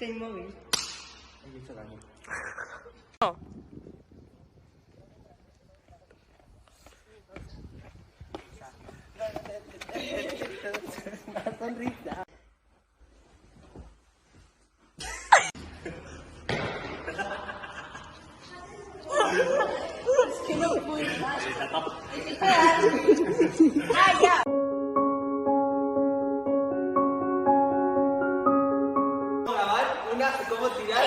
Ten móvil. No. Una sonrisa. Es que no puedo más. ¡Ah, ya! Cómo tirar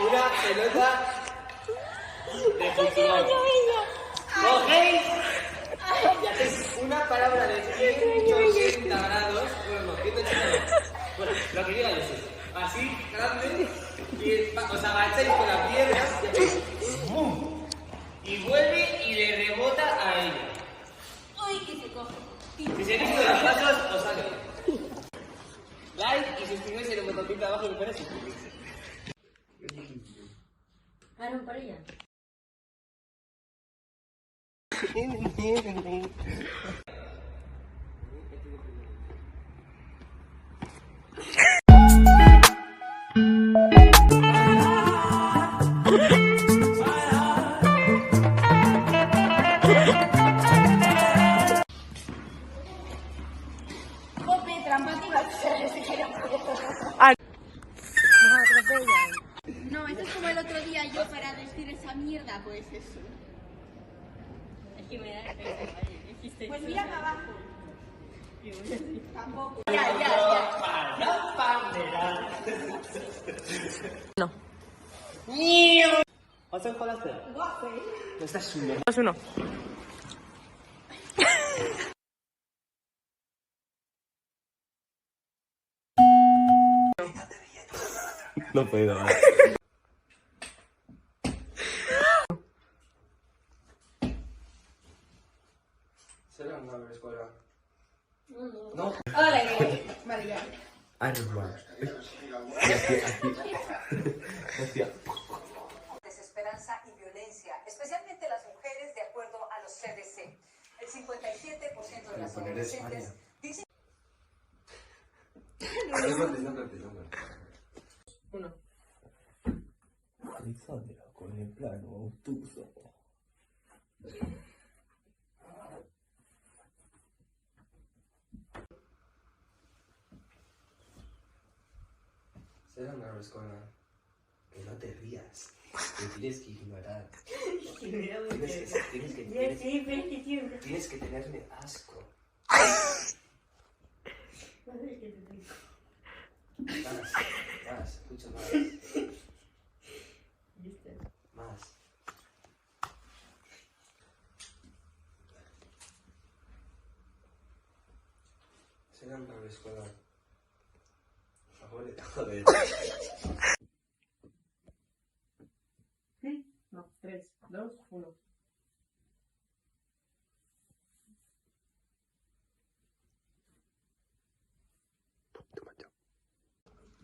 una pelota de fútbol. Cogéis y hacéis una palabra de 180 grados. Bueno, 180 grados. Bueno, lo que diga yo sé. Así, grande. Y os agacháis con la pierna y hacéis ¡bum! Y vuelve y le rebota a ella. ¡Uy, que se coge! Si seguís con los pasos, os sale. Like y suscribirse en el botoncito de abajo y me pones suscribirse. Aaron, para ella. Jope, trampa, no, eso es como el otro día yo para decir esa mierda, pues eso. Es que me da pues mira para abajo. Tampoco. Ya. No. ¿Vas a jugar a hacer? No estás uno. 2-1. No puedo. ¿Será una escuela? No. Vale, ya. Arma. Hostia. Desesperanza y violencia, especialmente las mujeres, de acuerdo a los CDC. El 57% de las adolescentes dicen... Uno. Alexandra con el plano obtuso. Será una escuela. Que no te rías. Te tienes que ignorar. Tienes que tenerme asco. Más, escucha más. Más. Será una escuela. Joder. No, 3, 2, 1.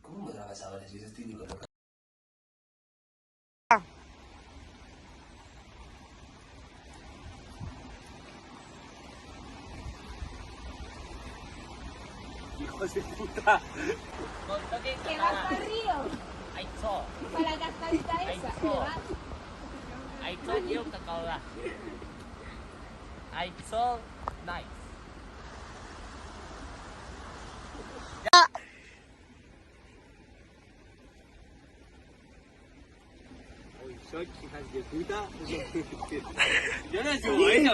¿Cómo me grabas ahora si es típico? ¡Hijos de puta! Que vas al río. Para la cascadita esa. Que vas. I told you Coca-Cola. I told nice. Uy, soy hijas de puta. Yo no subo eso,